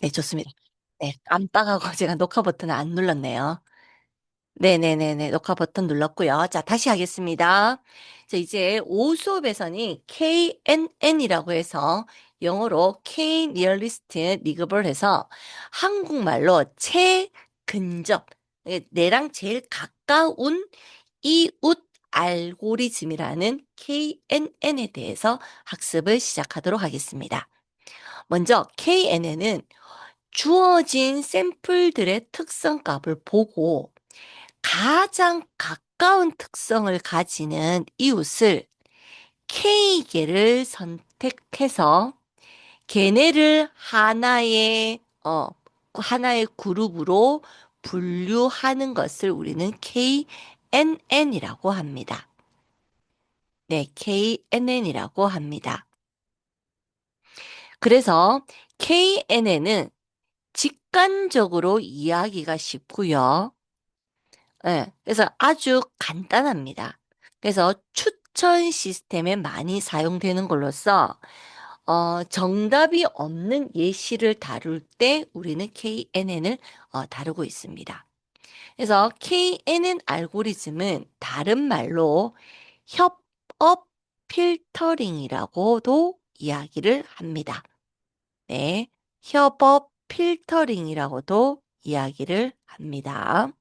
네, 좋습니다. 네, 깜빡하고 제가 녹화 버튼을 안 눌렀네요. 네네네네. 녹화 버튼 눌렀고요. 자, 다시 하겠습니다. 자, 이제 5수업에서는 KNN이라고 해서 영어로 K Nearest Nearable 해서 한국말로 최근접, 내랑 제일 가까운 이웃 알고리즘이라는 KNN에 대해서 학습을 시작하도록 하겠습니다. 먼저 KNN은 주어진 샘플들의 특성값을 보고 가장 가까운 특성을 가지는 이웃을 K개를 선택해서 걔네를 하나의 그룹으로 분류하는 것을 우리는 KNN이라고 합니다. 네, KNN이라고 합니다. 그래서 KNN은 직관적으로 이해하기가 쉽고요. 예, 그래서 아주 간단합니다. 그래서 추천 시스템에 많이 사용되는 걸로써 정답이 없는 예시를 다룰 때 우리는 KNN을 다루고 있습니다. 그래서 KNN 알고리즘은 다른 말로 협업 필터링이라고도 이야기를 합니다. 네, 협업 필터링이라고도 이야기를 합니다.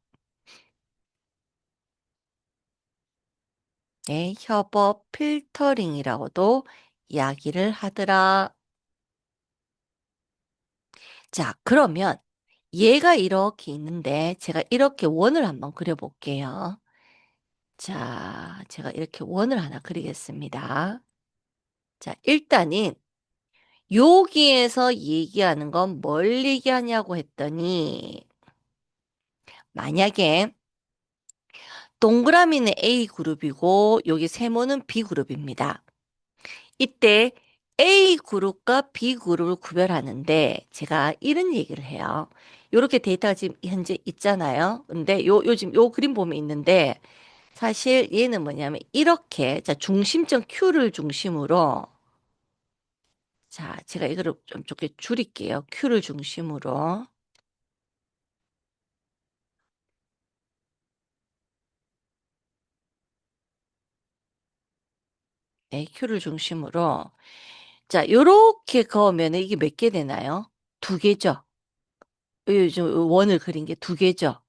네, 협업 필터링이라고도 이야기를 하더라. 자, 그러면 얘가 이렇게 있는데 제가 이렇게 원을 한번 그려볼게요. 자, 제가 이렇게 원을 하나 그리겠습니다. 자, 일단은 여기에서 얘기하는 건 뭘 얘기하냐고 했더니 만약에 동그라미는 A 그룹이고 여기 세모는 B 그룹입니다. 이때 A 그룹과 B 그룹을 구별하는데 제가 이런 얘기를 해요. 이렇게 데이터가 지금 현재 있잖아요. 근데 요즘 요 그림 보면 있는데 사실 얘는 뭐냐면 이렇게 자 중심점 Q를 중심으로 자 제가 이거를 좀 좋게 줄일게요. Q를 중심으로 네, Q를 중심으로 자 요렇게 그으면 이게 몇 개 되나요? 두 개죠. 요즘 원을 그린 게 두 개죠.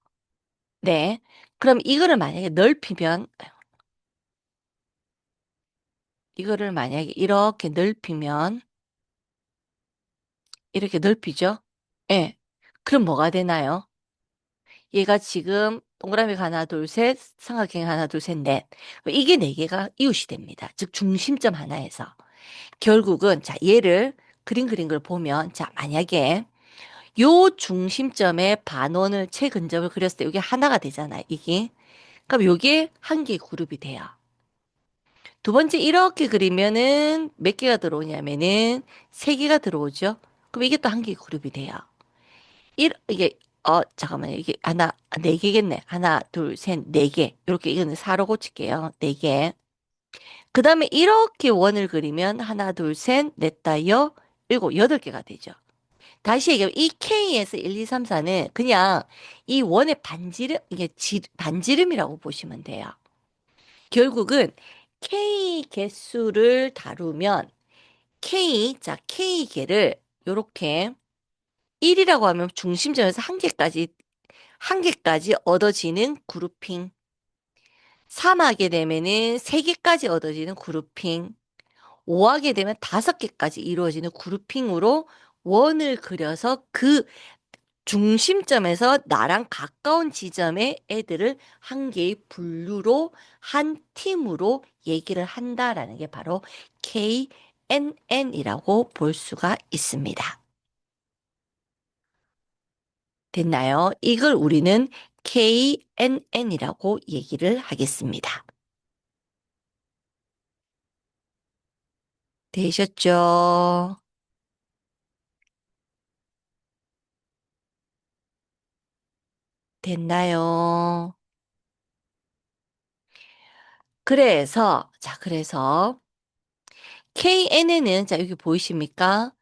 네. 그럼 이거를 만약에 넓히면 이거를 만약에 이렇게 넓히면 이렇게 넓히죠? 예. 그럼 뭐가 되나요? 얘가 지금 동그라미가 하나, 둘, 셋, 삼각형이 하나, 둘, 셋, 넷. 이게 네 개가 이웃이 됩니다. 즉 중심점 하나에서. 결국은 자, 얘를 그림 그린 걸 보면 자, 만약에 요 중심점에 반원을 최근접을 그렸을 때 이게 하나가 되잖아요. 이게. 그럼 요게 한 개의 그룹이 돼요. 두 번째 이렇게 그리면은 몇 개가 들어오냐면은 세 개가 들어오죠. 그럼 이게 또 한 개의 그룹이 돼요. 이게 잠깐만요. 이게 하나 네 개겠네. 하나, 둘, 셋, 네 개. 이렇게 이거는 사로 고칠게요. 네 개. 그다음에 이렇게 원을 그리면 하나, 둘, 셋, 넷, 다, 여, 일곱, 여덟 개가 되죠. 다시 얘기하면 이 K에서 1, 2, 3, 4는 그냥 이 원의 반지름 이게 반지름이라고 보시면 돼요. 결국은 K 개수를 다루면 자, K개를 요렇게 1이라고 하면 중심점에서 한 개까지 얻어지는 그룹핑. 3 하게 되면은 3개까지 얻어지는 그룹핑. 5 하게 되면 5개까지 이루어지는 그룹핑으로 원을 그려서 그 중심점에서 나랑 가까운 지점의 애들을 한 개의 분류로 한 팀으로 얘기를 한다라는 게 바로 KNN이라고 볼 수가 있습니다. 됐나요? 이걸 우리는 KNN이라고 얘기를 하겠습니다. 되셨죠? 됐나요? 그래서 KNN은 자, 여기 보이십니까?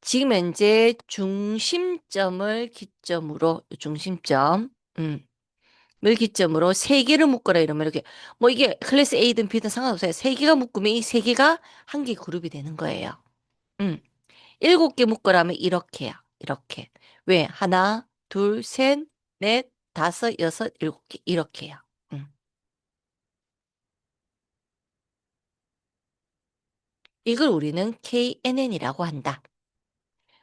지금 현재 중심점을 기점으로, 중심점, 음, 을 기점으로 세 개를 묶어라 이러면 이렇게, 뭐 이게 클래스 A든 B든 상관없어요. 세 개가 묶으면 이 세 개가 한 개 그룹이 되는 거예요. 음. 일곱 개 묶으라면 이렇게요. 이렇게. 왜? 하나, 둘, 셋, 넷, 다섯, 여섯, 일곱 개. 이렇게요. 음. 이걸 우리는 KNN이라고 한다.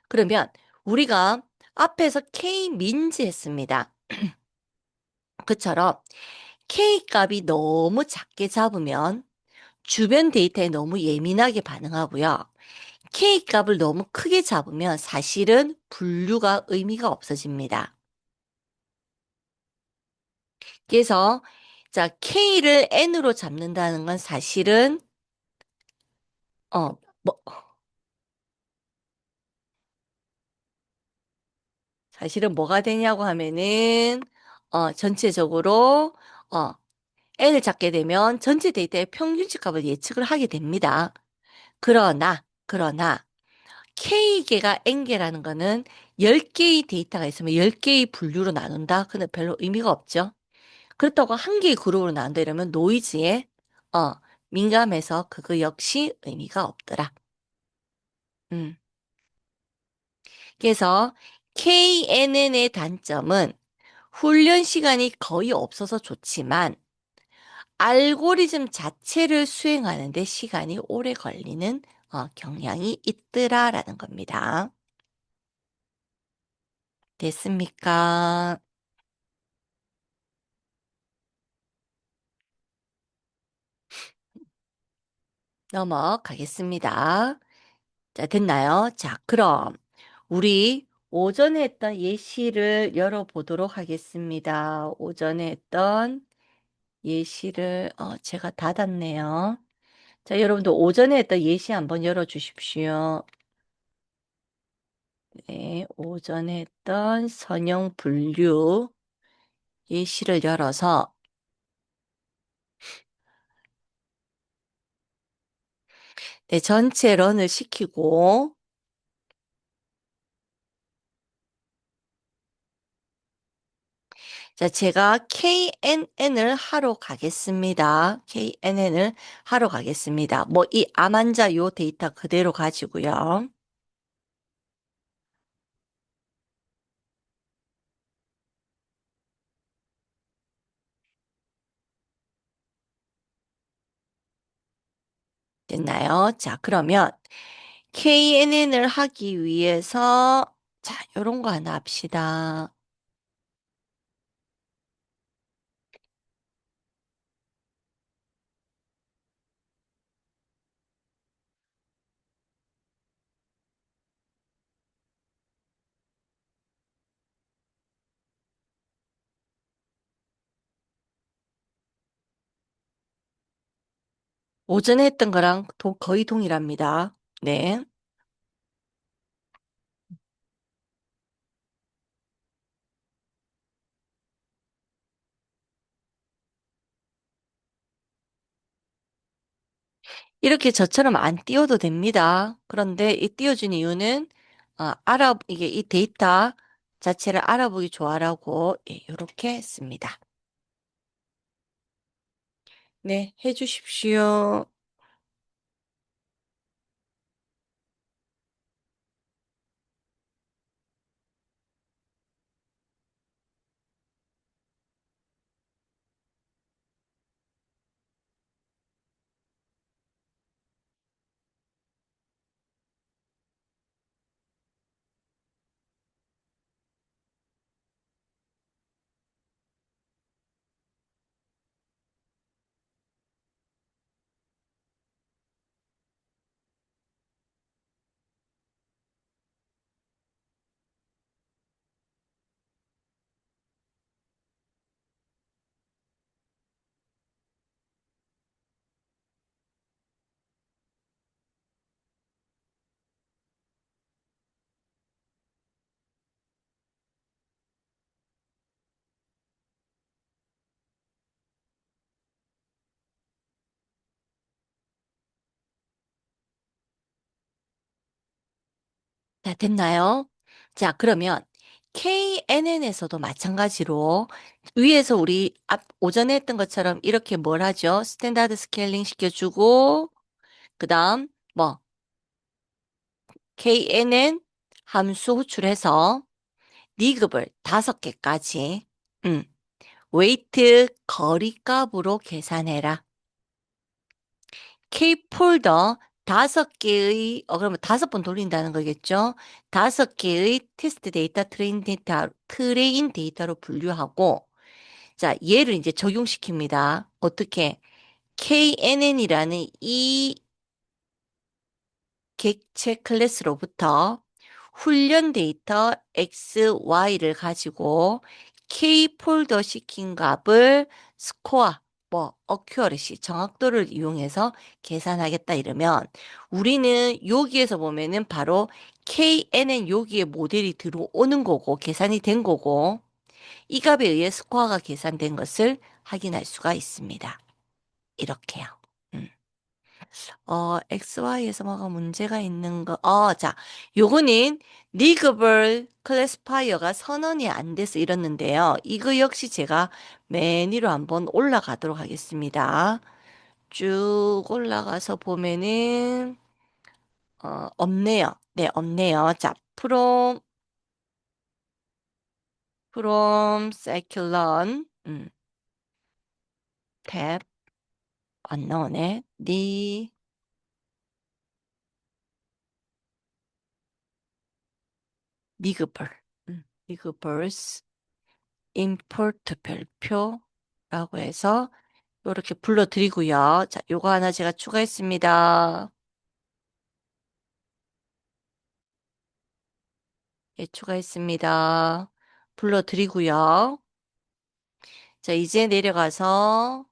그러면 우리가 앞에서 K민지 했습니다. 그처럼 K 값이 너무 작게 잡으면 주변 데이터에 너무 예민하게 반응하고요. K 값을 너무 크게 잡으면 사실은 분류가 의미가 없어집니다. 그래서 자, K를 N으로 잡는다는 건 사실은 어, 뭐 사실은 뭐가 되냐고 하면은 전체적으로 어, N을 잡게 되면 전체 데이터의 평균치 값을 예측을 하게 됩니다. 그러나 K개가 N개라는 거는 10개의 데이터가 있으면 10개의 분류로 나눈다. 근데 별로 의미가 없죠. 그렇다고 한 개의 그룹으로 나눈다 이러면 노이즈에 어, 민감해서 그거 역시 의미가 없더라. 음. 그래서 KNN의 단점은 훈련 시간이 거의 없어서 좋지만 알고리즘 자체를 수행하는데 시간이 오래 걸리는 경향이 있더라라는 겁니다. 됐습니까? 넘어가겠습니다. 자, 됐나요? 자, 그럼 우리 오전에 했던 예시를 열어보도록 하겠습니다. 오전에 했던 예시를 제가 닫았네요. 자, 여러분들 오전에 했던 예시 한번 열어주십시오. 네, 오전에 했던 선형 분류 예시를 열어서 네, 전체 런을 시키고 자, 제가 KNN을 하러 가겠습니다. KNN을 하러 가겠습니다. 뭐 이 암환자 요 데이터 그대로 가지고요. 됐나요? 자, 그러면 KNN을 하기 위해서 자, 요런 거 하나 합시다. 오전에 했던 거랑 거의 동일합니다. 네. 이렇게 저처럼 안 띄워도 됩니다. 그런데 이 띄워준 이유는 이게 이 데이터 자체를 알아보기 좋아라고 예, 이렇게 했습니다. 네, 해주십시오. 자, 됐나요? 자, 그러면 KNN에서도 마찬가지로 위에서 우리 오전에 했던 것처럼 이렇게 뭘 하죠? 스탠다드 스케일링 시켜주고, 그 다음, 뭐, KNN 함수 호출해서 니급을 5개까지, 음, 웨이트 거리값으로 계산해라. K폴더 5개의, 그러면 5번 돌린다는 거겠죠? 5개의 테스트 데이터, 트레인 데이터로 분류하고, 자, 얘를 이제 적용시킵니다. 어떻게? KNN이라는 이 객체 클래스로부터 훈련 데이터 XY를 가지고 K 폴더 시킨 값을 스코어, 뭐, 어큐어리시, 정확도를 이용해서 계산하겠다 이러면 우리는 여기에서 보면은 바로 KNN 여기에 모델이 들어오는 거고 계산이 된 거고 이 값에 의해 스코어가 계산된 것을 확인할 수가 있습니다. 이렇게요. 음. XY에서 뭐가 문제가 있는 거. 자, 요거는 리그벌 클래스파이어가 선언이 안 돼서 이렇는데요. 이거 역시 제가 맨 위로 한번 올라가도록 하겠습니다. 쭉 올라가서 보면은, 없네요. 네, 없네요. 자, from scikit-learn, 탭, 안 나오네. 리그벌, 리그벌스, 임포트 별표라고 해서 이렇게 불러드리고요. 자, 요거 하나 제가 추가했습니다. 예, 추가했습니다. 불러드리고요. 자, 이제 내려가서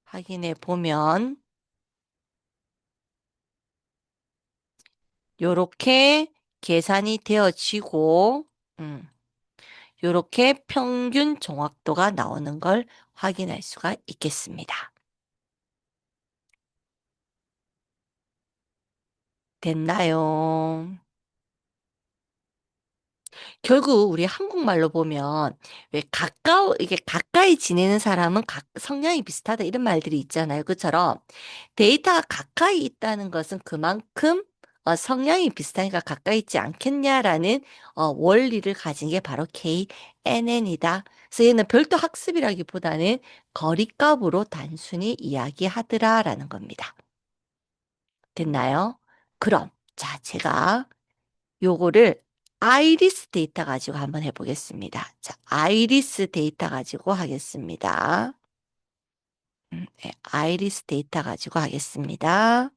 확인해 보면 요렇게 계산이 되어지고 요렇게 평균 정확도가 나오는 걸 확인할 수가 있겠습니다. 됐나요? 결국 우리 한국말로 보면 왜 이게 가까이 지내는 사람은 성향이 비슷하다 이런 말들이 있잖아요. 그처럼 데이터가 가까이 있다는 것은 그만큼 성향이 비슷하니까 가까이 있지 않겠냐라는 원리를 가진 게 바로 KNN이다. 그래서 얘는 별도 학습이라기보다는 거리값으로 단순히 이야기하더라라는 겁니다. 됐나요? 그럼 자, 제가 요거를 아이리스 데이터 가지고 한번 해보겠습니다. 자, 아이리스 데이터 가지고 하겠습니다. 네, 아이리스 데이터 가지고 하겠습니다.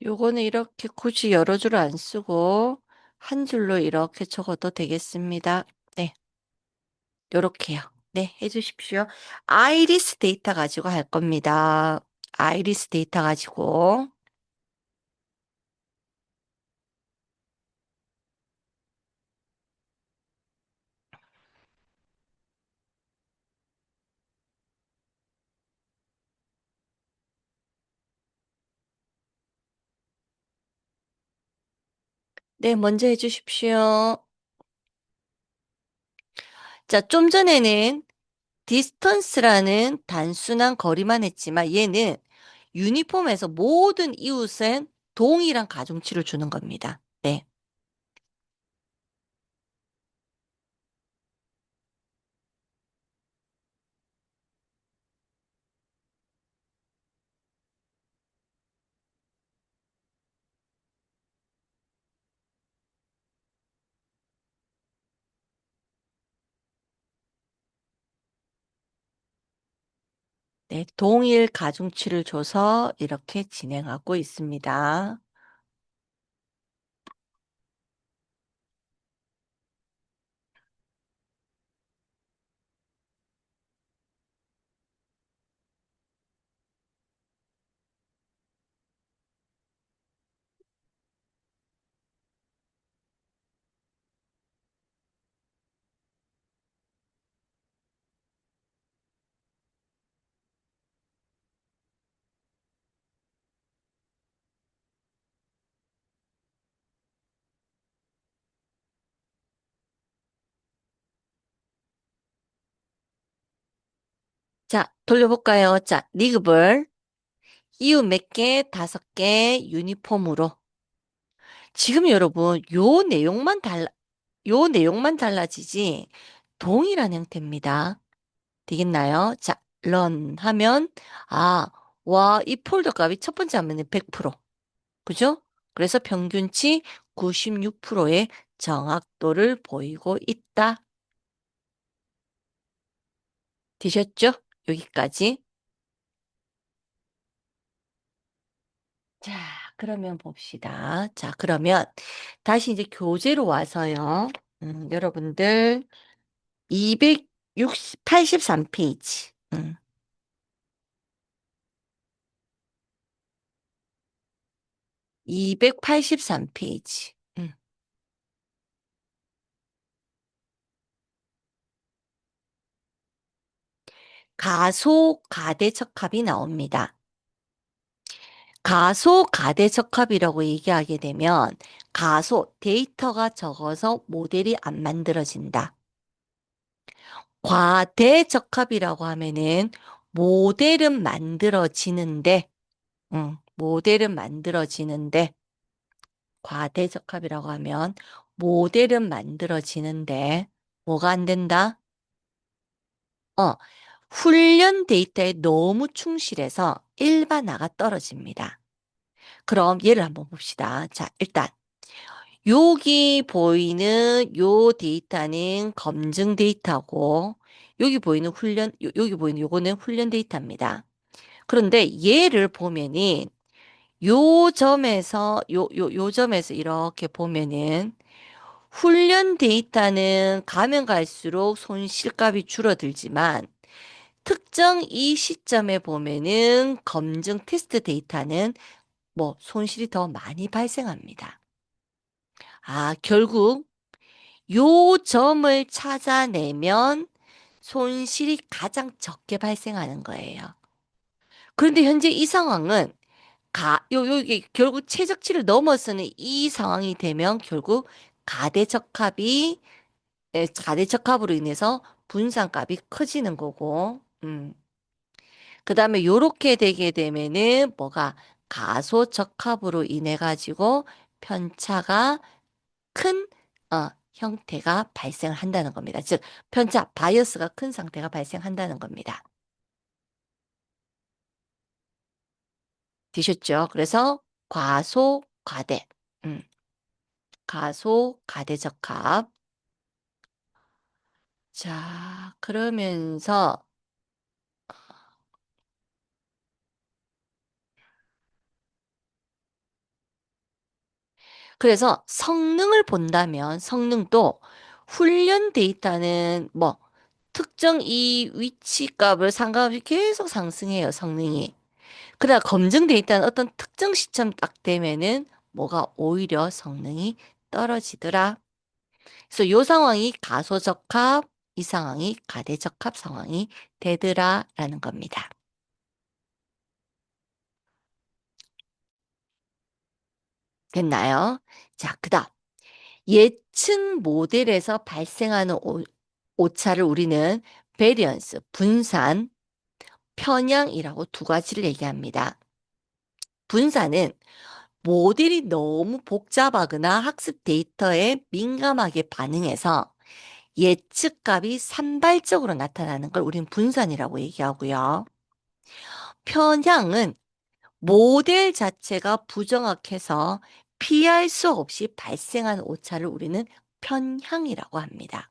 요거는 이렇게 굳이 여러 줄 안 쓰고 한 줄로 이렇게 적어도 되겠습니다. 네, 요렇게요. 네, 해주십시오. 아이리스 데이터 가지고 할 겁니다. 아이리스 데이터 가지고. 네, 먼저 해주십시오. 자, 좀 전에는 디스턴스라는 단순한 거리만 했지만 얘는 유니폼에서 모든 이웃엔 동일한 가중치를 주는 겁니다. 네. 네. 동일 가중치를 줘서 이렇게 진행하고 있습니다. 자, 돌려볼까요? 자, 리그볼. 이유 몇 개? 다섯 개 유니폼으로. 지금 여러분, 요 내용만 달라지지 동일한 형태입니다. 되겠나요? 자, 런 하면, 아, 와, 이 폴더 값이 첫 번째 화면에 100%. 그죠? 그래서 평균치 96%의 정확도를 보이고 있다. 되셨죠? 여기까지. 자, 그러면 봅시다. 자, 그러면 다시 이제 교재로 와서요. 여러분들 283페이지. 283페이지. 가소가대적합이 나옵니다. 가소가대적합이라고 얘기하게 되면 데이터가 적어서 모델이 안 만들어진다. 과대적합이라고 하면은 모델은 만들어지는데, 모델은 만들어지는데, 과대적합이라고 하면 모델은 만들어지는데, 뭐가 안 된다? 어, 훈련 데이터에 너무 충실해서 일반화가 떨어집니다. 그럼 예를 한번 봅시다. 자, 일단 여기 보이는 요 데이터는 검증 데이터고 여기 보이는 여기 보이는 요거는 훈련 데이터입니다. 그런데 얘를 보면은 요 점에서 이렇게 보면은 훈련 데이터는 가면 갈수록 손실값이 줄어들지만 특정 이 시점에 보면은 검증 테스트 데이터는 뭐 손실이 더 많이 발생합니다. 아, 결국 요 점을 찾아내면 손실이 가장 적게 발생하는 거예요. 그런데 현재 이 상황은 요게 결국 최적치를 넘어서는 이 상황이 되면 결국 가대적합이, 가대적합으로 인해서 분산값이 커지는 거고, 그 다음에 요렇게 되게 되면은 뭐가 가소적합으로 인해 가지고 편차가 큰 형태가 발생을 한다는 겁니다. 즉 편차 바이어스가 큰 상태가 발생한다는 겁니다. 되셨죠? 그래서 과소과대, 음, 가소가대적합. 자, 그러면서 그래서 성능을 본다면 성능도 훈련 데이터는 뭐 특정 이 위치 값을 상관없이 계속 상승해요, 성능이. 그러나 검증 데이터는 어떤 특정 시점 딱 되면은 뭐가 오히려 성능이 떨어지더라. 그래서 요 상황이 가소적합, 이 상황이 가대적합 상황이 되더라라는 겁니다. 됐나요? 자, 그다음 예측 모델에서 발생하는 오차를 우리는 베리언스, 분산, 편향이라고 두 가지를 얘기합니다. 분산은 모델이 너무 복잡하거나 학습 데이터에 민감하게 반응해서 예측값이 산발적으로 나타나는 걸 우리는 분산이라고 얘기하고요. 편향은 모델 자체가 부정확해서 피할 수 없이 발생한 오차를 우리는 편향이라고 합니다.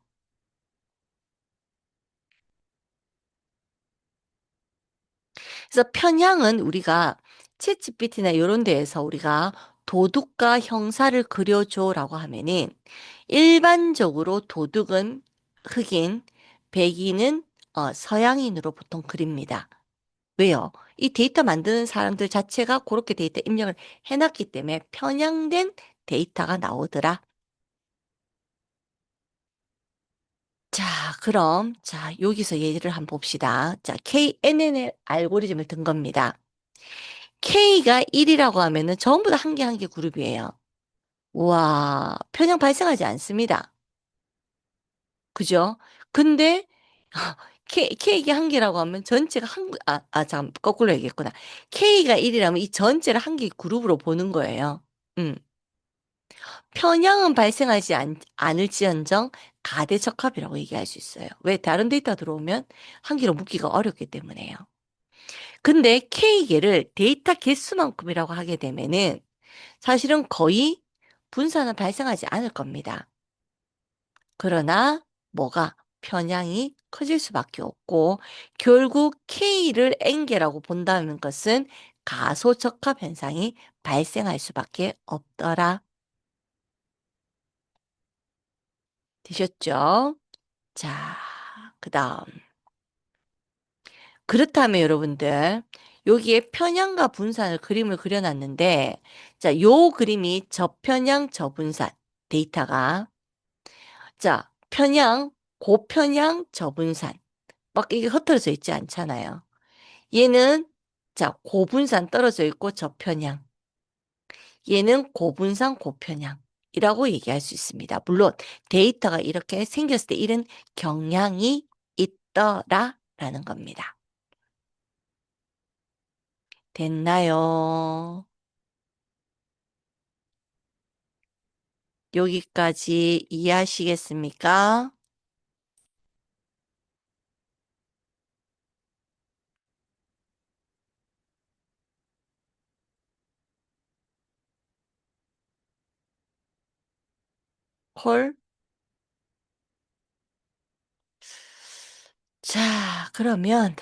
그래서 편향은 우리가 챗GPT나 이런 데에서 우리가 도둑과 형사를 그려줘라고 하면은 일반적으로 도둑은 흑인, 백인은 서양인으로 보통 그립니다. 왜요? 이 데이터 만드는 사람들 자체가 그렇게 데이터 입력을 해놨기 때문에 편향된 데이터가 나오더라. 자, 그럼, 자, 여기서 예를 한번 봅시다. 자, KNN 알고리즘을 든 겁니다. K가 1이라고 하면은 전부 다 한 개 한 개 그룹이에요. 와, 편향 발생하지 않습니다. 그죠? 근데 K가 한 개라고 하면 전체가 잠깐 거꾸로 얘기했구나. K가 1이라면 이 전체를 한 개 그룹으로 보는 거예요. 음. 편향은 발생하지 않을지언정 가대적합이라고 얘기할 수 있어요. 왜? 다른 데이터 들어오면 한 개로 묶기가 어렵기 때문에요. 근데 K개를 데이터 개수만큼이라고 하게 되면은 사실은 거의 분산은 발생하지 않을 겁니다. 그러나 뭐가 편향이 커질 수밖에 없고 결국 K를 N개라고 본다는 것은 가소적합 현상이 발생할 수밖에 없더라. 되셨죠? 자, 그다음. 그렇다면 여러분들 여기에 편향과 분산을 그림을 그려놨는데 자, 요 그림이 저편향 저분산 데이터가 자, 편향, 고편향, 저분산. 막 이게 흩어져 있지 않잖아요. 얘는 자, 고분산 떨어져 있고 저편향. 얘는 고분산, 고편향이라고 얘기할 수 있습니다. 물론 데이터가 이렇게 생겼을 때 이런 경향이 있더라라는 겁니다. 됐나요? 여기까지 이해하시겠습니까? 콜? 자, 그러면,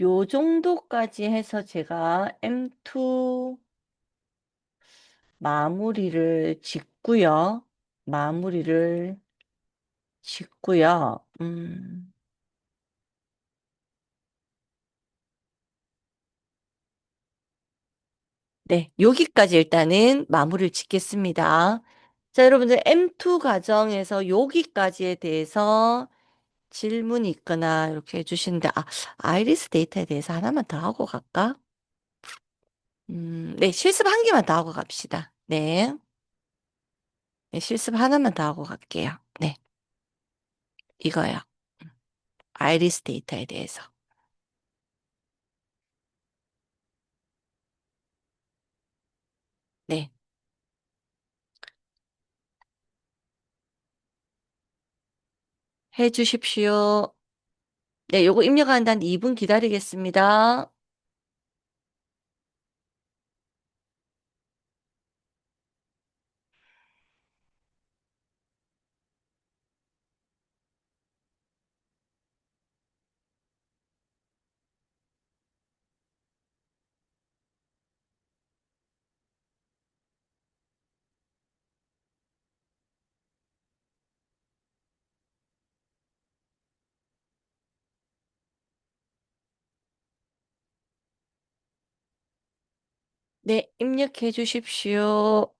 요 정도까지 해서 제가 M2 마무리를 짓고요. 마무리를 짓고요. 네, 여기까지 일단은 마무리를 짓겠습니다. 자, 여러분들 M2 과정에서 여기까지에 대해서 질문이 있거나 이렇게 해주시는데, 아이리스 데이터에 대해서 하나만 더 하고 갈까? 네, 실습 한 개만 더 하고 갑시다. 네, 네, 실습 하나만 더 하고 갈게요. 네, 이거요. 아이리스 데이터에 대해서. 네, 해 주십시오. 네, 요거 입력하는 한 2분 기다리겠습니다. 네, 입력해 주십시오.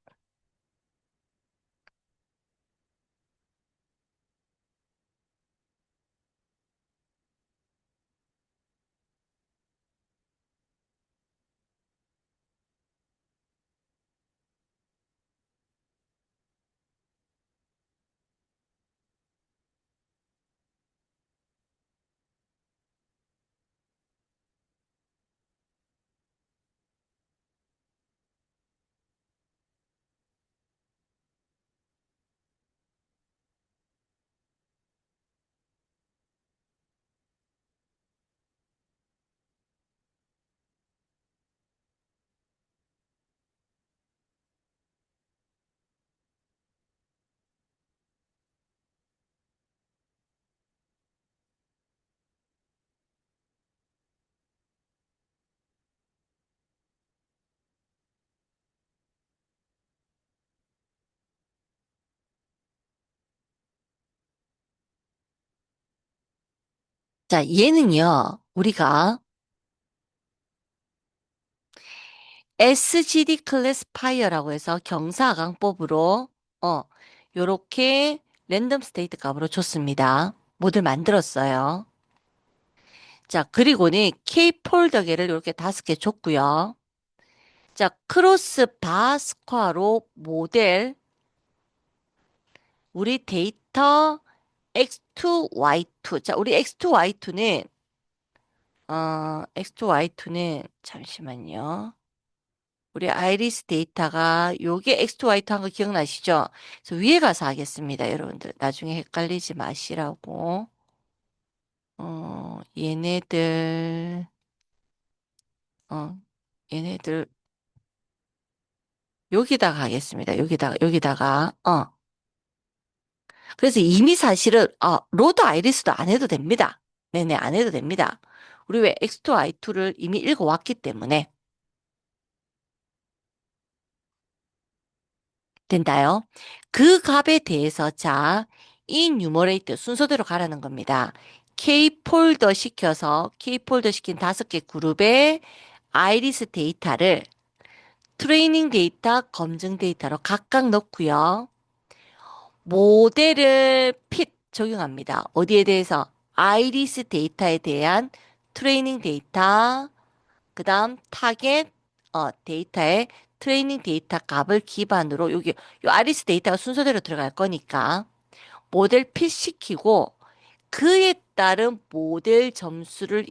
자, 얘는요, 우리가 SGD 클래스파이어라고 해서 경사각법으로 요렇게 랜덤 스테이트 값으로 줬습니다. 모델 만들었어요. 자, 그리고는 K 폴더계를 이렇게 5개 줬고요. 자, 크로스 바 스쿼로 모델 우리 데이터 X2, Y2. 자, 우리 X2, Y2는 X2, Y2는 잠시만요. 우리 아이리스 데이터가 요게 X2, Y2 한 거 기억나시죠? 그래서 위에 가서 하겠습니다, 여러분들. 나중에 헷갈리지 마시라고. 얘네들, 어, 얘네들 여기다가 하겠습니다. 여기다가. 그래서 이미 사실은, 로드 아이리스도 안 해도 됩니다. 네네, 안 해도 됩니다. 우리 왜 X2, Y2를 이미 읽어왔기 때문에 된다요. 그 값에 대해서, 자, 이 뉴머레이터 순서대로 가라는 겁니다. K 폴더 시킨 5개 그룹의 아이리스 데이터를 트레이닝 데이터, 검증 데이터로 각각 넣고요. 모델을 핏 적용합니다. 어디에 대해서? 아이리스 데이터에 대한 트레이닝 데이터, 그 다음 타겟 데이터의 트레이닝 데이터 값을 기반으로 요 아이리스 데이터가 순서대로 들어갈 거니까 모델 핏 시키고 그에 따른 모델 점수를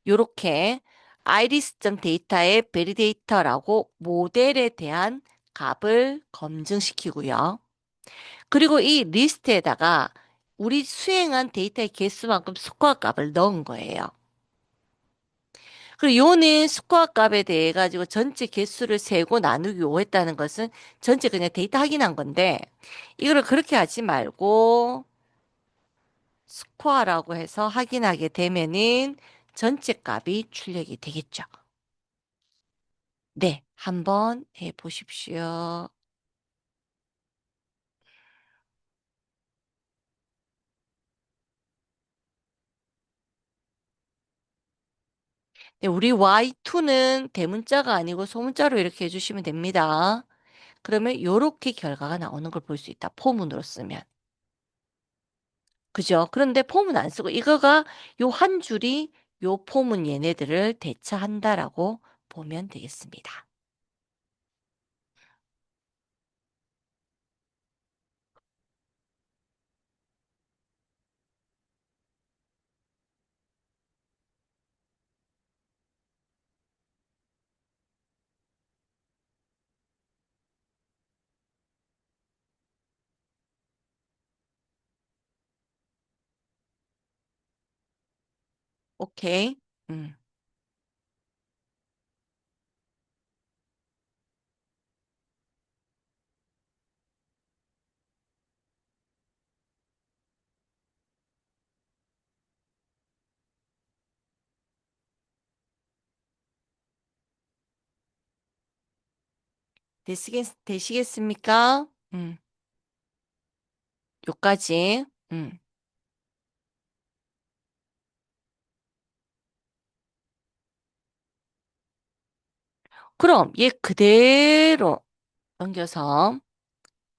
요렇게 아이리스점 데이터의 베리데이터라고 모델에 대한 값을 검증시키고요. 그리고 이 리스트에다가 우리 수행한 데이터의 개수만큼 스코어 값을 넣은 거예요. 그리고 요는 스코어 값에 대해 가지고 전체 개수를 세고 나누기 5 했다는 것은 전체 그냥 데이터 확인한 건데 이거를 그렇게 하지 말고 스코어라고 해서 확인하게 되면은 전체 값이 출력이 되겠죠. 네, 한번 해 보십시오. 네, 우리 Y2는 대문자가 아니고 소문자로 이렇게 해주시면 됩니다. 그러면 요렇게 결과가 나오는 걸 볼 수 있다. 포문으로 쓰면. 그죠? 그런데 포문 안 쓰고 이거가 요 한 줄이 요 포문 얘네들을 대처한다라고 보면 되겠습니다. 오케이. 음. 되시겠습니까? 요까지. 그럼 얘 그대로 넘겨서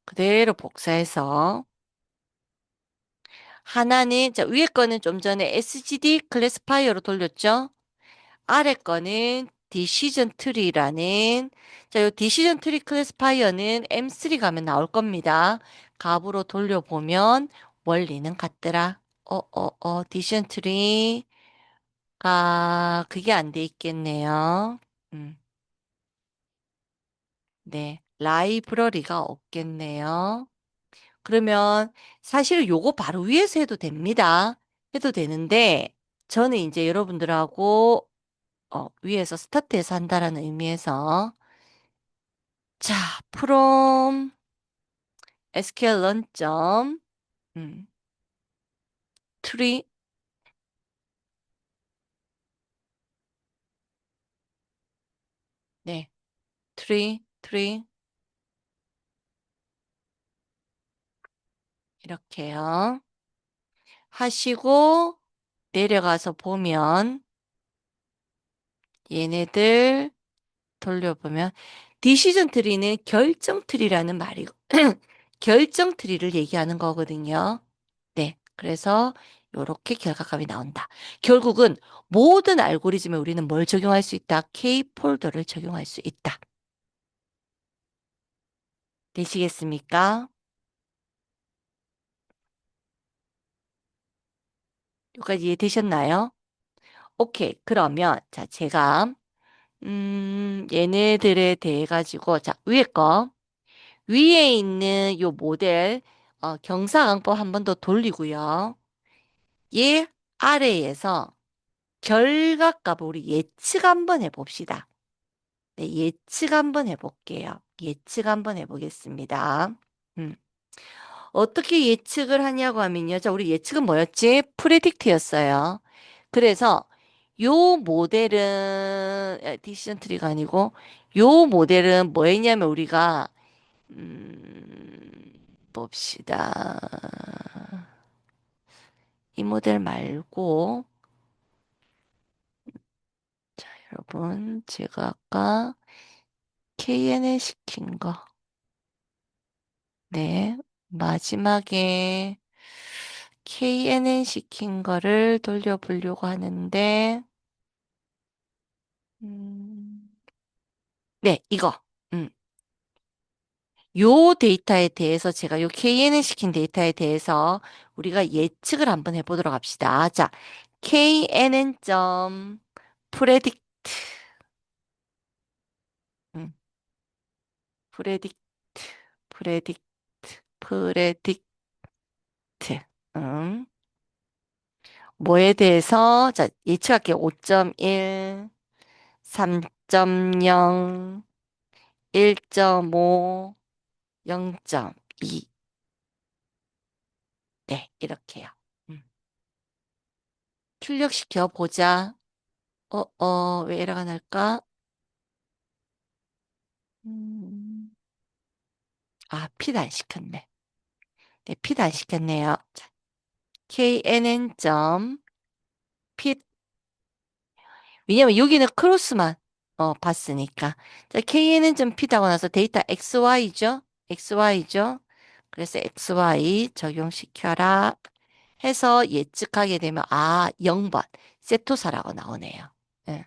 그대로 복사해서 하나는 자 위에 거는 좀 전에 SGD 클래스파이어로 돌렸죠. 아래 거는 디시전 트리라는 자, 요 디시전 트리 클래스파이어는 M3 가면 나올 겁니다. 값으로 돌려보면 원리는 같더라. 디시전 트리가 그게 안 돼 있겠네요. 음, 네. 라이브러리가 없겠네요. 그러면 사실 요거 바로 위에서 해도 됩니다. 해도 되는데 저는 이제 여러분들하고 위에서 스타트해서 한다라는 의미에서 자, from SQL 런점 음, tree 네, tree 이렇게요. 하시고 내려가서 보면 얘네들 돌려보면 디시전 트리는 결정 트리라는 말이 결정 트리를 얘기하는 거거든요. 네. 그래서 요렇게 결과값이 나온다. 결국은 모든 알고리즘에 우리는 뭘 적용할 수 있다? K 폴더를 적용할 수 있다. 되시겠습니까? 여기까지 이해되셨나요? 오케이. 그러면 자, 제가 얘네들에 대해 가지고 자, 위에 거 위에 있는 요 모델 경사항법 한 번 더 돌리고요. 얘 아래에서 결과값을 우리 예측 한번 해봅시다. 네, 예측 한번 해볼게요. 예측 한번 해보겠습니다. 음. 어떻게 예측을 하냐고 하면요. 자, 우리 예측은 뭐였지? 프레딕트였어요. 그래서 요 모델은 디시전 트리가 아니고 요 모델은 뭐였냐면 우리가 봅시다. 이 모델 말고 자, 여러분 제가 아까 KNN 시킨 거 네. 마지막에 KNN 시킨 거를 돌려보려고 하는데 음, 네, 이거. 음. 요 데이터에 대해서 제가 요 KNN 시킨 데이터에 대해서 우리가 예측을 한번 해보도록 합시다. 자, KNN 점 프레딕트 음, 프레딕트 프레딕트 프레딕트 음. 뭐에 대해서 자, 예측할게요. 5.1 3.0, 1.5, 0.2. 네, 이렇게요. 음. 출력시켜 보자. 왜 에러가 날까? 음, 핏 안 시켰네. 네, 핏 안 시켰네요. 자, knn.핏. 왜냐면 여기는 크로스만, 봤으니까. 자, knn.핏 하고 나서 데이터 xy죠? xy죠? 그래서 xy 적용시켜라. 해서 예측하게 되면 0번 세토사라고 나오네요. 예.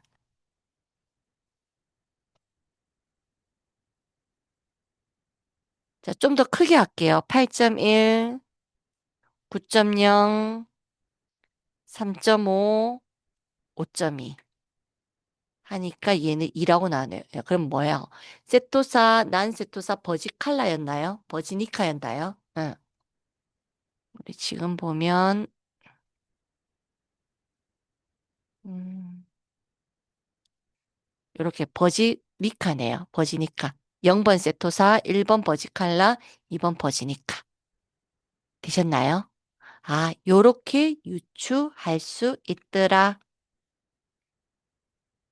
자, 좀 더 크게 할게요. 8.1, 9.0, 3.5, 5.2 하니까 얘는 2라고 나와요. 그럼 뭐예요? 세토사, 난 세토사 버지칼라였나요? 버지니카였나요? 응. 우리 지금 보면 음, 이렇게 버지니카네요. 버지니카. 0번 세토사, 1번 버지칼라, 2번 버지니카. 되셨나요? 요렇게 유추할 수 있더라.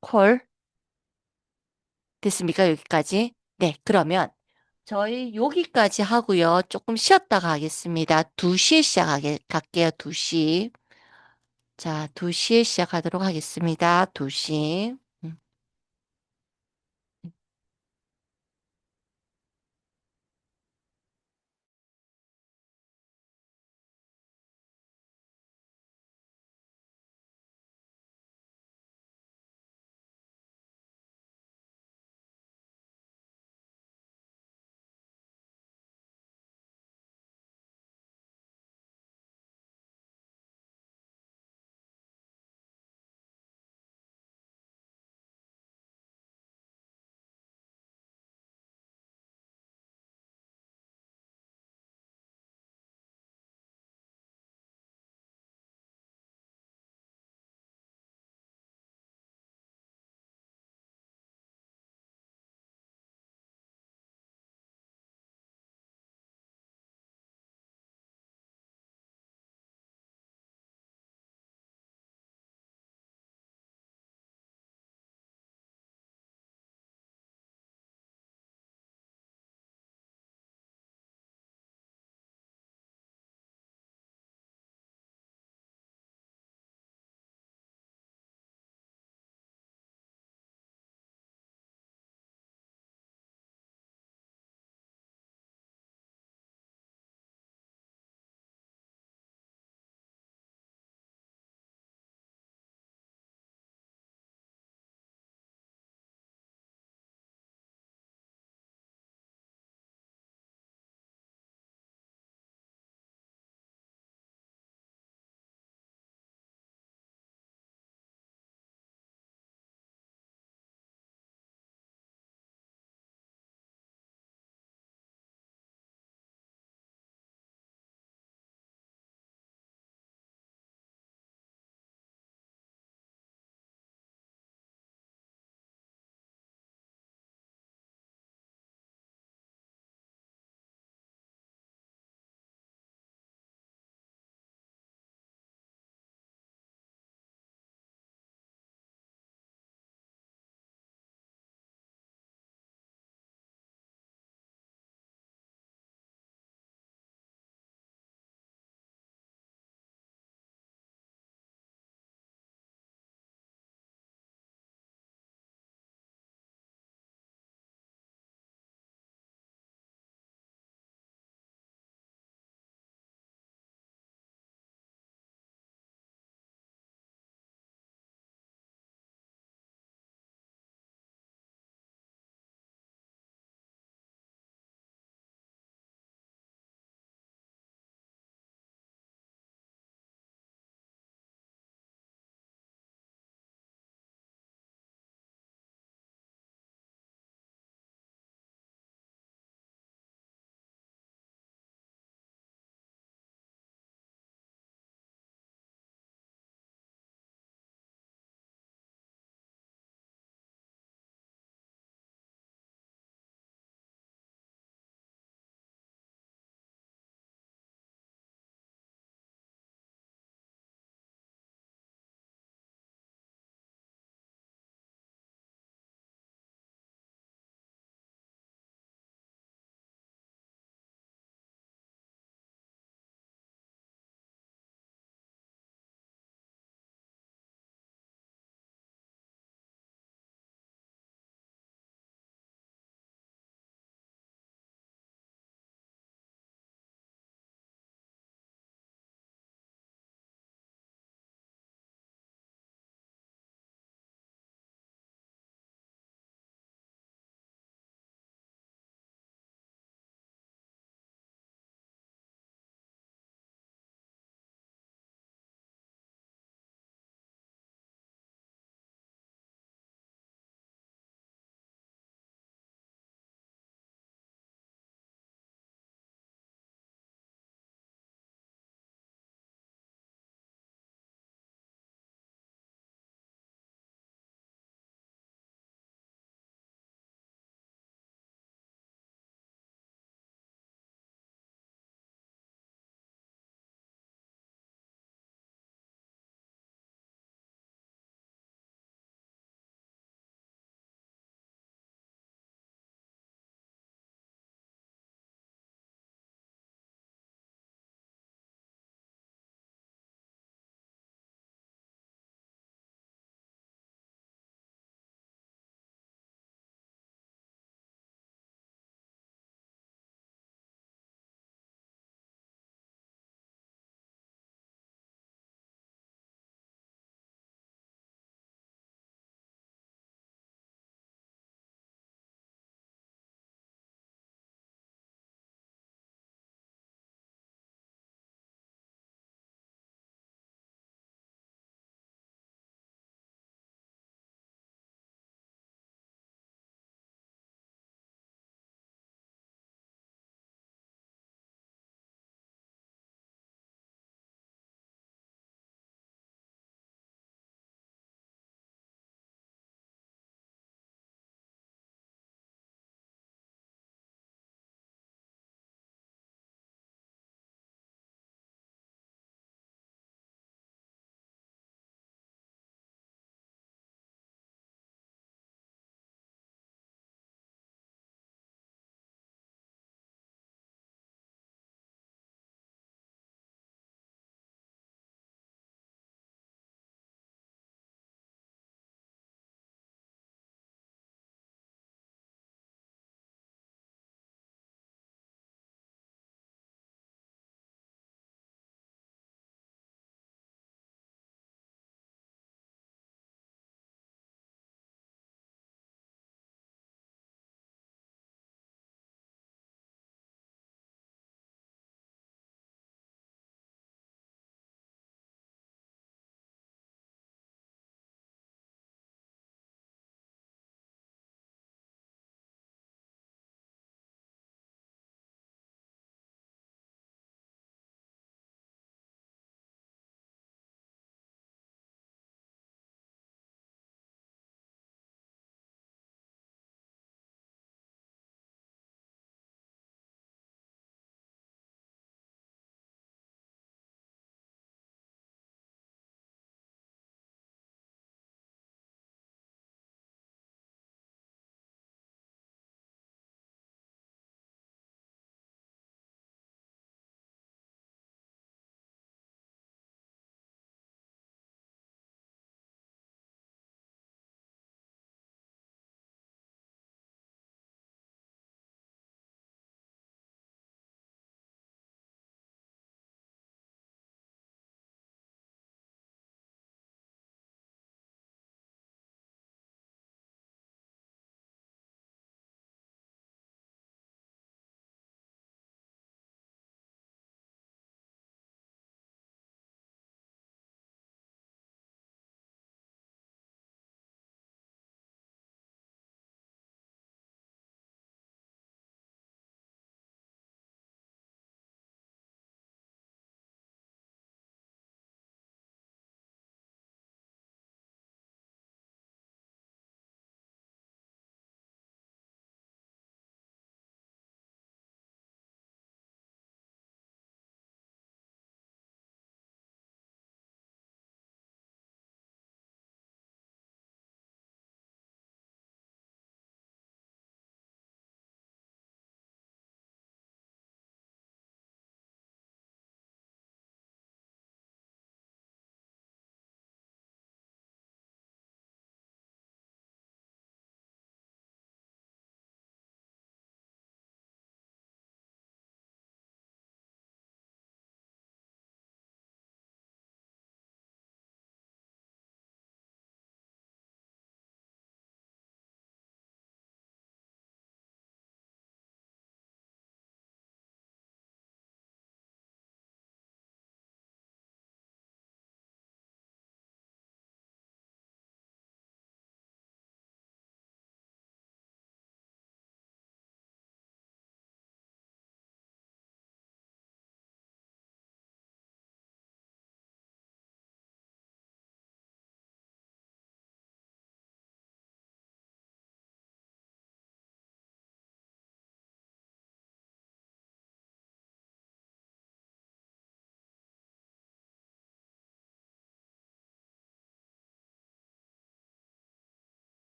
콜. 됐습니까? 여기까지? 네, 그러면 저희 여기까지 하고요. 조금 쉬었다가 하겠습니다. 2시에 갈게요. 2시. 자, 2시에 시작하도록 하겠습니다. 2시.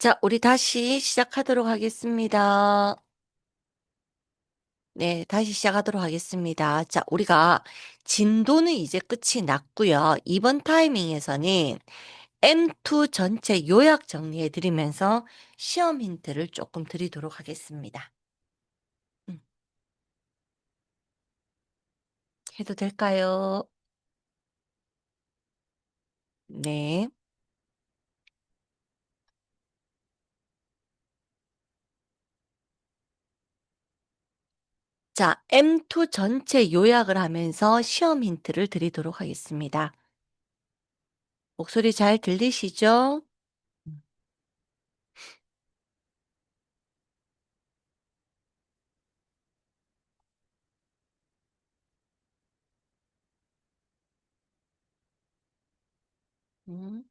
자, 우리 다시 시작하도록 하겠습니다. 네, 다시 시작하도록 하겠습니다. 자, 우리가 진도는 이제 끝이 났고요. 이번 타이밍에서는 M2 전체 요약 정리해 드리면서 시험 힌트를 조금 드리도록 하겠습니다. 음, 해도 될까요? 네. 자, M2 전체 요약을 하면서 시험 힌트를 드리도록 하겠습니다. 목소리 잘 들리시죠? 음. 음.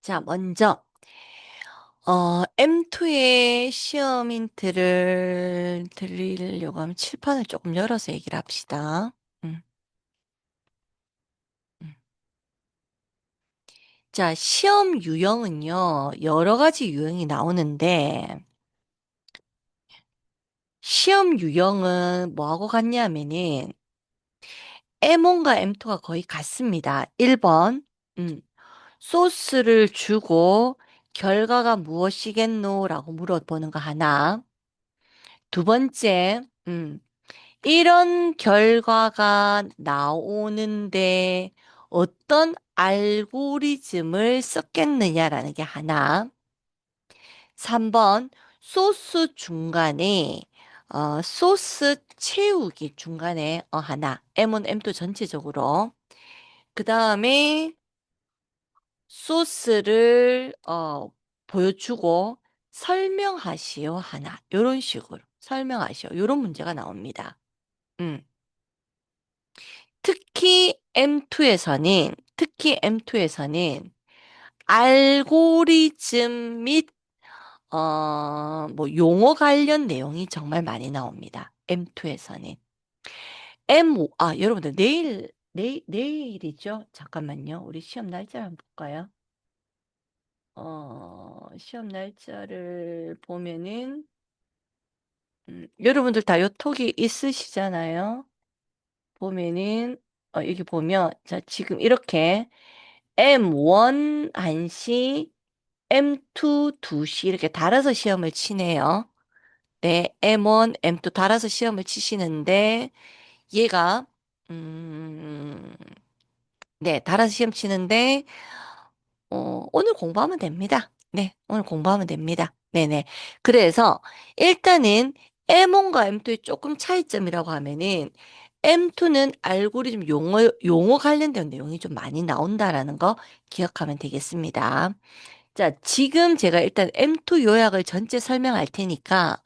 자, 먼저 M2의 시험 힌트를 드리려고 하면 칠판을 조금 열어서 얘기를 합시다. 음, 음. 자, 시험 유형은요, 여러 가지 유형이 나오는데, 시험 유형은 뭐하고 같냐면은, M1과 M2가 거의 같습니다. 1번, 음, 소스를 주고, 결과가 무엇이겠노? 라고 물어보는 거 하나. 두 번째, 이런 결과가 나오는데 어떤 알고리즘을 썼겠느냐라는 게 하나. 3번, 소스 중간에, 소스 채우기 중간에, 하나. M1, M2 전체적으로. 그 다음에 소스를, 보여주고 설명하시오. 하나. 요런 식으로 설명하시오. 요런 문제가 나옵니다. 음. 특히 M2에서는 알고리즘 및, 뭐, 용어 관련 내용이 정말 많이 나옵니다. M2에서는. 여러분들, 내일이죠? 잠깐만요. 우리 시험 날짜를 한번 볼까요? 시험 날짜를 보면은, 여러분들 다 요톡이 있으시잖아요? 보면은, 여기 보면, 자, 지금 이렇게 M1 한시, M2 2시 이렇게 달아서 시험을 치네요. 네, M1, M2 달아서 시험을 치시는데 얘가 네, 달아서 시험 치는데 오늘 공부하면 됩니다. 네, 오늘 공부하면 됩니다. 네네. 그래서 일단은 M1과 M2의 조금 차이점이라고 하면은 M2는 알고리즘 용어 관련된 내용이 좀 많이 나온다라는 거 기억하면 되겠습니다. 자, 지금 제가 일단 M2 요약을 전체 설명할 테니까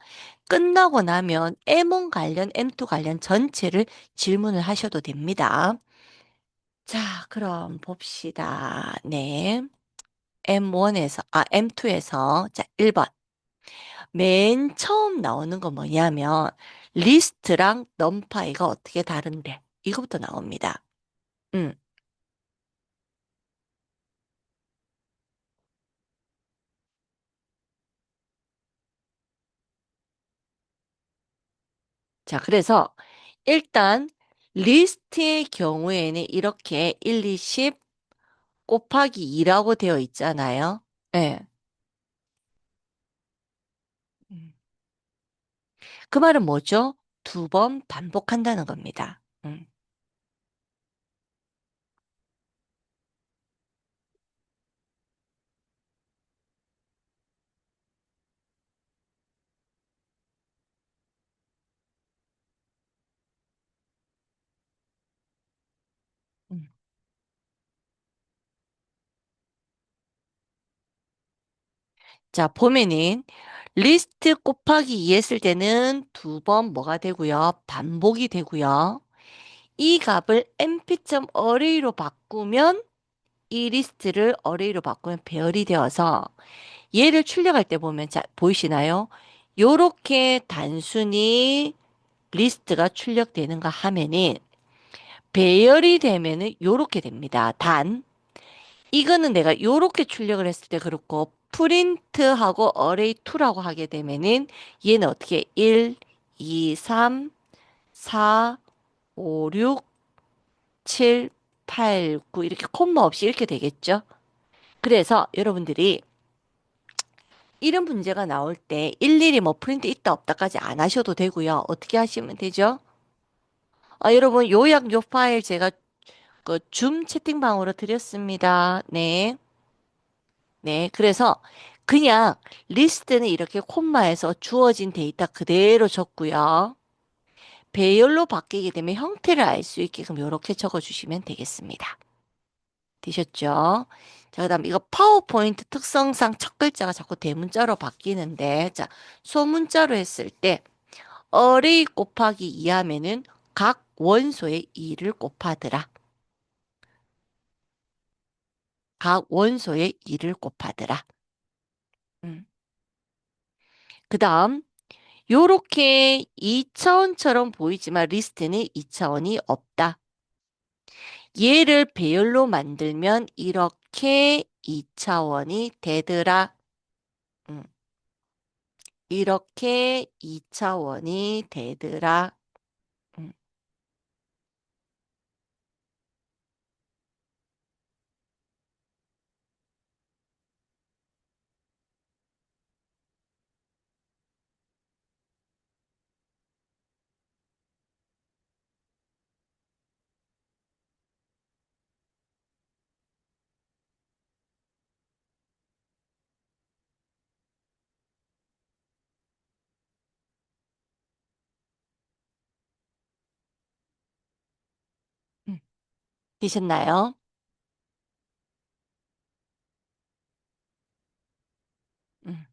끝나고 나면 M1 관련, M2 관련 전체를 질문을 하셔도 됩니다. 자, 그럼 봅시다. 네. M2에서, 자, 1번. 맨 처음 나오는 거 뭐냐면, 리스트랑 넘파이가 어떻게 다른데? 이거부터 나옵니다. 음. 자, 그래서 일단 리스트의 경우에는 이렇게 1, 2, 10 곱하기 2라고 되어 있잖아요. 예. 음. 그 말은 뭐죠? 두 번 반복한다는 겁니다. 음. 자, 보면은 리스트 곱하기 2 했을 때는 두 번 뭐가 되고요? 반복이 되고요. 이 값을 np.array로 바꾸면 이 리스트를 array로 바꾸면 배열이 되어서 얘를 출력할 때 보면 자, 보이시나요? 요렇게 단순히 리스트가 출력되는가 하면은 배열이 되면은 요렇게 됩니다. 단 이거는 내가 요렇게 출력을 했을 때 그렇고 프린트하고 어레이 2라고 하게 되면은 얘는 어떻게 1, 2, 3, 4, 5, 6, 7, 8, 9 이렇게 콤마 없이 이렇게 되겠죠? 그래서 여러분들이 이런 문제가 나올 때 일일이 뭐 프린트 있다 없다까지 안 하셔도 되고요. 어떻게 하시면 되죠? 여러분 요약 요 파일 제가 그 줌 채팅방으로 드렸습니다. 네. 네. 그래서 그냥 리스트는 이렇게 콤마에서 주어진 데이터 그대로 적고요. 배열로 바뀌게 되면 형태를 알 수 있게끔 이렇게 적어 주시면 되겠습니다. 되셨죠? 자, 그다음 이거 파워포인트 특성상 첫 글자가 자꾸 대문자로 바뀌는데, 자, 소문자로 했을 때 어레이 곱하기 2 하면은 각 원소의 2를 곱하더라. 각 원소의 2를 곱하더라. 음. 그다음 요렇게 2차원처럼 보이지만 리스트는 2차원이 없다. 얘를 배열로 만들면 이렇게 2차원이 되더라. 음. 이렇게 2차원이 되더라. 음, 음. 되셨나요? 음.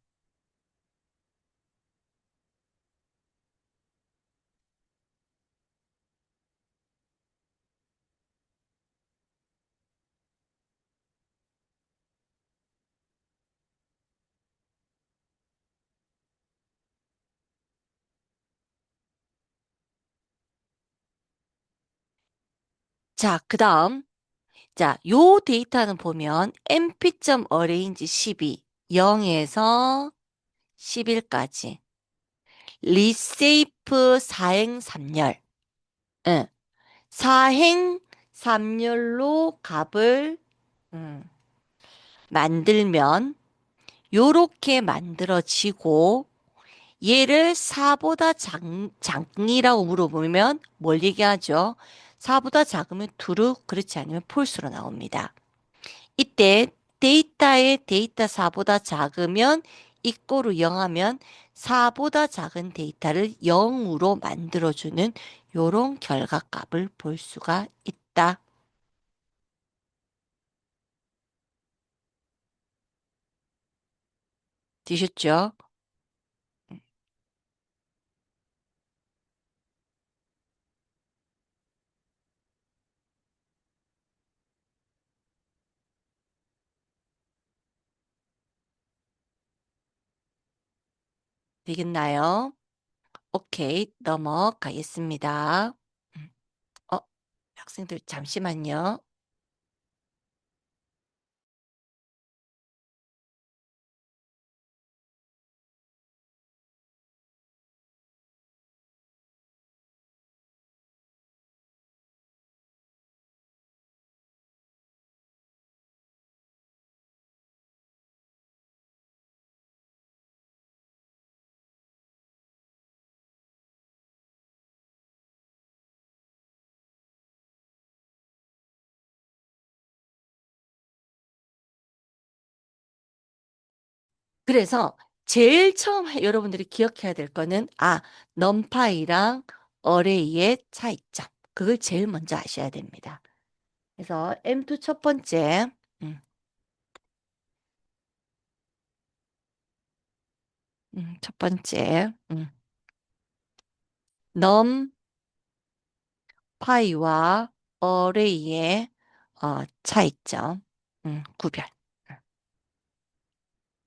자, 그 다음. 자, 요 데이터는 보면 mp.arrange 12, 0에서 11까지. 리세이프 사행 3열. 응. 사행 3열로 값을 음, 만들면 요렇게 만들어지고 얘를 4보다 작니라고 물어보면 뭘 얘기하죠? 4보다 작으면 true, 그렇지 않으면 false로 나옵니다. 이때 데이터의 데이터 4보다 작으면 이꼬르 0하면 4보다 작은 데이터를 0으로 만들어주는 요런 결과값을 볼 수가 있다. 되셨죠? 되겠나요? 오케이, 넘어가겠습니다. 음. 어, 학생들 잠시만요. 그래서 제일 처음 여러분들이 기억해야 될 거는 넘파이랑 어레이의 차이점. 그걸 제일 먼저 아셔야 됩니다. 그래서 M2 첫 번째, 음, 첫 번째, 넘파이와 어레이의 차이점, 구별.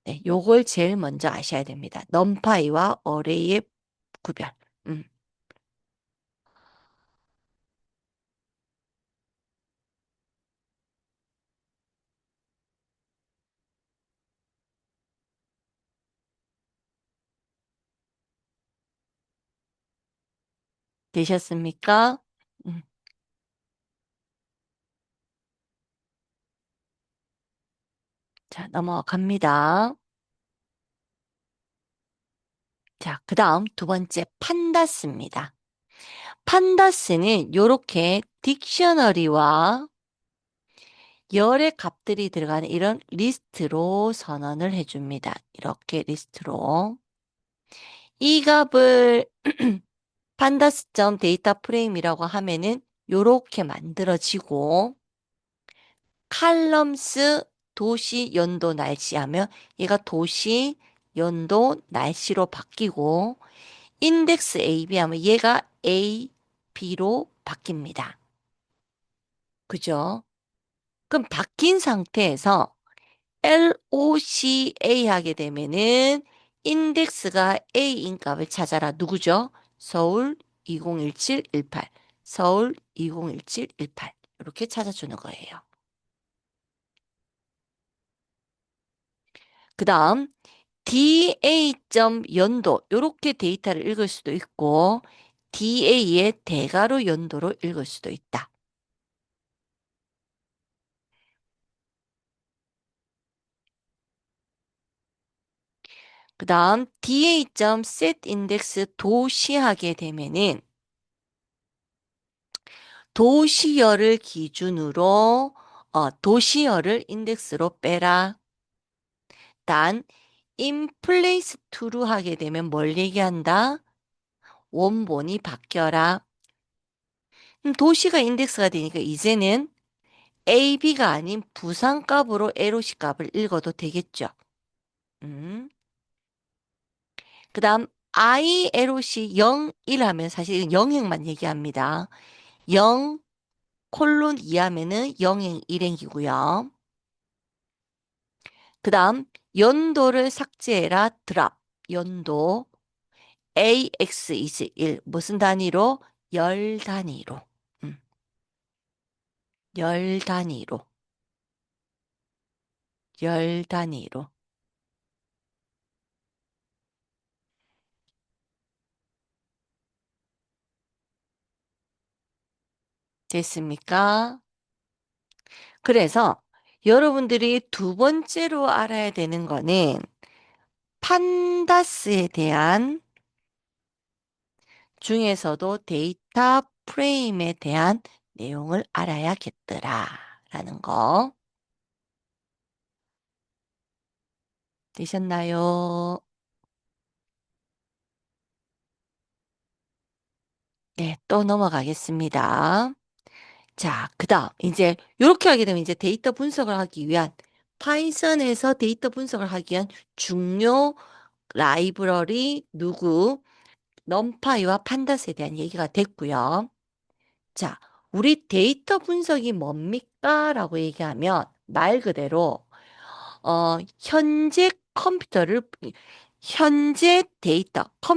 네, 요걸 제일 먼저 아셔야 됩니다. 넘파이와 어레이의 구별. 음. 되셨습니까? 음, 자, 넘어갑니다. 자, 그 다음 두 번째 판다스입니다. 판다스는 요렇게 딕셔너리와 열의 값들이 들어가는 이런 리스트로 선언을 해줍니다. 이렇게 리스트로. 이 값을 판다스점 데이터 프레임이라고 하면은 요렇게 만들어지고 칼럼스 도시 연도 날씨 하면 얘가 도시 연도 날씨로 바뀌고 인덱스 AB 하면 얘가 A, B로 바뀝니다. 그죠? 그럼 바뀐 상태에서 LOCA 하게 되면은 인덱스가 A인 값을 찾아라. 누구죠? 서울 2017-18. 서울 2017-18. 이렇게 찾아주는 거예요. 그 다음 DA.점 연도 이렇게 데이터를 읽을 수도 있고 DA의 대괄호 연도로 읽을 수도 있다. 그 다음 DA.점 set index 도시하게 되면은 도시열을 기준으로 도시열을 인덱스로 빼라. 단 in place to로 하게 되면 뭘 얘기한다? 원본이 바뀌어라. 도시가 인덱스가 되니까 이제는 AB가 아닌 부산값으로 LOC 값을 읽어도 되겠죠. 음. 그 다음 ILOC 0, 1 하면 사실 영행만 얘기합니다. 0, 콜론 2 하면은 영행, 일행이고요. 그 다음 연도를 삭제해라 드랍 연도 AX is 1 무슨 단위로? 열 단위로. 음, 열 단위로. 열 단위로. 됐습니까? 그래서 여러분들이 두 번째로 알아야 되는 거는 판다스에 대한 중에서도 데이터 프레임에 대한 내용을 알아야겠더라. 라는 거. 되셨나요? 네, 또 넘어가겠습니다. 자, 그다음 이제 이렇게 하게 되면 이제 데이터 분석을 하기 위한 파이썬에서 데이터 분석을 하기 위한 중요 라이브러리 누구 넘파이와 판다스에 대한 얘기가 됐고요. 자, 우리 데이터 분석이 뭡니까? 라고 얘기하면 말 그대로 현재 컴퓨터를 현재 데이터 컴퓨터